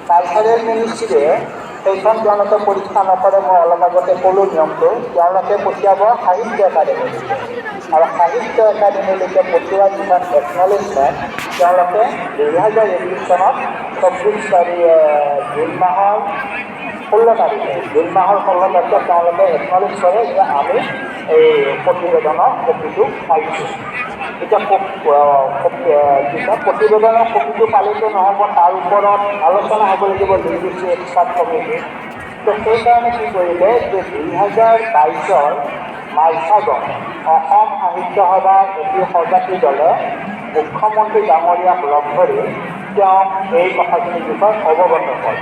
Cultural মিনিষ্ট্ৰীয়ে সেইখন তেওঁলোকে পৰীক্ষা নকৰে। মই অলপ আগতে ক'লোঁ নিয়মটো। তেওঁলোকে পঠিয়াব সাহিত্য একাডেমীলৈ, আৰু সাহিত্য একাডেমীলৈকে পঠিওৱা যিখন একনলেজমেণ্ট তেওঁলোকে 2021 চনত 24 জুন মাহৰ 16 তাৰিখে তেওঁলোকে একনলেজ কৰে যে আমি এই প্ৰতিবেদনৰ কপিটো পাইছোঁ। এতিয়া প্ৰতিবেদনৰ কপিটো পালেতো নহ'ব, তাৰ ওপৰত আলোচনা হ'ব লাগিব লিংগুইষ্টিক এক্সপাৰ্ট কমিটি। তো সেইকাৰণে কি কৰিলে যে 2022 মাৰ্চত অসম সাহিত্য সভাৰ এটি সজাতি দলে মুখ্যমন্ত্ৰী ডাঙৰীয়াক লগ ধৰি তেওঁক এই কথাখিনিৰ বিষয়ে অৱগত কৰে,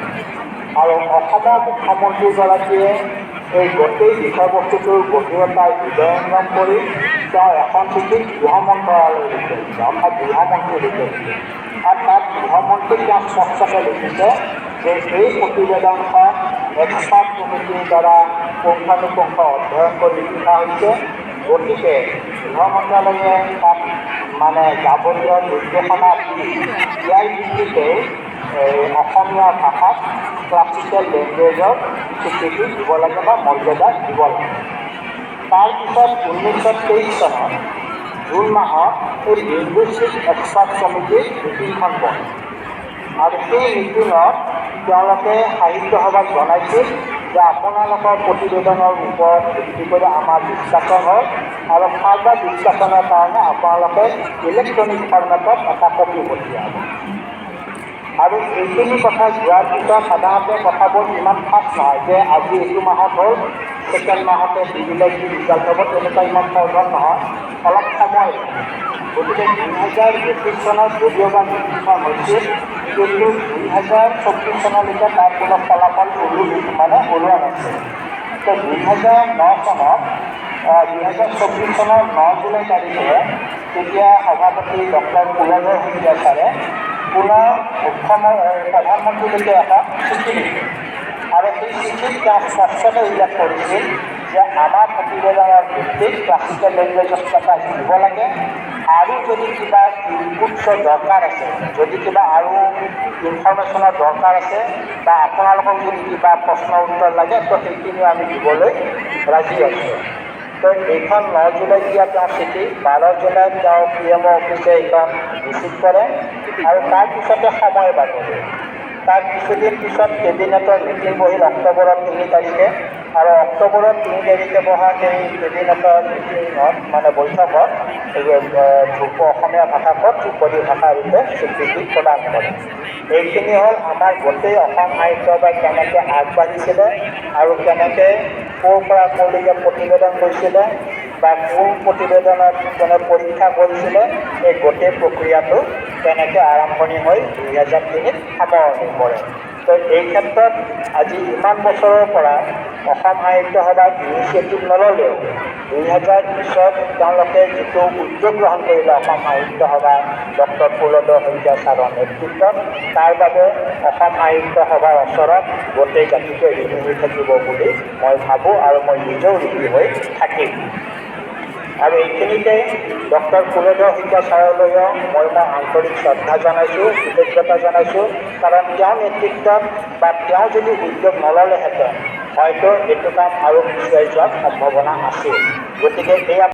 আৰু অসমৰ মুখ্যমন্ত্ৰীগৰাকীয়ে এই গোটেই বিষয়বস্তুটোৰ গভীৰতাৰ হৃদয়ঙ্গম কৰি তেওঁ এখন চিঠি গৃহ মন্ত্ৰালয়লৈ লিখিছে, অৰ্থাৎ গৃহমন্ত্ৰী লিখিছে। আৰু তাত গৃহমন্ত্ৰীক তেওঁ স্পষ্টকৈ লিখিছে যে এই প্ৰতিবেদনখন এক্সপাৰ্ট কমিটিৰ দ্বাৰা পুংখানুপুংখ অধ্যয়ন কৰি লিখা হৈছে। গতিকে গৃহ মন্ত্ৰালয়ে তাত যাৱতীয় নিৰ্দেশনা দি ইয়াৰ ভিত্তিতে অসমীয়া ভাষাত ক্লাছিকেল লেংগুৱেজৰ স্বীকৃতি দিব লাগে বা মৰ্যাদা দিব লাগে। তাৰপিছত 1923 চনত জুন মাহত এই লিংগুইষ্টিক এক্সপাৰ্ট কমিটিৰ মিটিংখন বহে, আৰু সেই মিটিঙত তেওঁলোকে সাহিত্য সভাক জনাইছিল যে আপোনালোকৰ প্ৰতিবেদনৰ ওপৰত ভিত্তি কৰি আমাৰ ডিছকাশ্যন হয়, আৰু ফাৰ্ডাৰ ডিছকাশ্যনৰ কাৰণে আপোনালোকে ইলেক্ট্ৰনিক ফৰ্মেটত এটা কপি পঠিয়াব। আৰু এইখিনি কথা যোৱাৰ পিছত সাধাৰণতে কথাবোৰ ইমান ফাষ্ট নহয় যে আজি এইটো মাহত হ'ল, ছেকেণ্ড মাহতে দিলে ৰিজাল্ট হ'ব, তেনেকুৱা ইমান সহজ নহয়, অলপ সময়। গতিকে 2021 চনত যদিওবা মিটিংখন হৈছিল, কিন্তু 2024 চনলৈকে তাৰ কোনো ফলাফল ওলোৱা নাছিল। তো 2009 চনত 2024 চনৰ 9 জুলাই তাৰিখে তেতিয়া সভাপতি ডক্টৰ কুলধৰ শইকীয়া ছাৰে পুনৰ প্ৰধানমন্ত্ৰীলৈকে এটা চিঠি লিখিছে, আৰু সেই চিঠিত তেওঁ স্পষ্টকৈ উল্লেখ কৰিছিল যে আমাৰ প্ৰতিবেদনৰ ভিত্তিত ক্লাছিকেল লেংগুৱেজত এটা দিব লাগে, আৰু যদি কিবা ইনপুটছৰ দৰকাৰ আছে, যদি কিবা আৰু ইনফৰ্মেশ্যনৰ দৰকাৰ আছে, বা আপোনালোকক যদি কিবা প্ৰশ্ন উত্তৰ লাগে, তো সেইখিনিও আমি দিবলৈ ৰাজি আছোঁ। তো এইখন 9 জুলাই দিয়া তেওঁ চিঠি, 12 জুলাইত তেওঁ PMO অফিচে এইখন ৰিচিভ কৰে, আৰু তাৰপিছতে সময় বাগৰে। তাৰ কিছুদিন পিছত কেবিনেটৰ মিটিং বহিল অক্টোবৰৰ 3 তাৰিখে, আৰু অক্টোবৰৰ 3 তাৰিখে বহা সেই কেবিনেটৰ মিটিঙত বৈঠকত অসমীয়া ভাষাক ধ্ৰুপদী ভাষা ৰূপে স্বীকৃতি প্ৰদান কৰে। এইখিনি হ'ল আমাৰ গোটেই অসম সাহিত্য সভাই কেনেকৈ আগবাঢ়িছিলে, আৰু কেনেকৈ ক'ৰ পৰা ক'লৈকে প্ৰতিবেদন কৰিছিলে, বা কোন প্ৰতিবেদনত পৰীক্ষা কৰিছিলে, এই গোটেই প্ৰক্ৰিয়াটো তেনেকৈ আৰম্ভণি হৈ 2003 সামৰণি পৰে। তো এই ক্ষেত্ৰত আজি ইমান বছৰৰ পৰা অসম সাহিত্য সভাই ইনিচিয়েটিভ নল'লেও 2020ত তেওঁলোকে যিটো উদ্যোগ গ্ৰহণ কৰিলে অসম সাহিত্য সভা ডক্টৰ কুলধৰ শইকীয়া ছাৰৰ নেতৃত্বত, তাৰ বাবে অসম সাহিত্য সভাৰ ওচৰত গোটেই জাতিটোৱে ঋণী হৈ থাকিব বুলি মই ভাবোঁ, আৰু মই নিজেও ঋণী হৈ থাকিম। আৰু এইখিনিতে ডক্টৰ কুলধৰ শইকীয়া ছাৰলৈও মই আন্তৰিক শ্ৰদ্ধা জনাইছোঁ, কৃতজ্ঞতা জনাইছোঁ, কাৰণ তেওঁৰ নেতৃত্বত বা তেওঁ যদি উদ্যোগ নল'লেহেঁতেন হয়তো এইটো কাম আৰু পিছুৱাই যোৱাৰ সম্ভাৱনা আছিল। গতিকে এই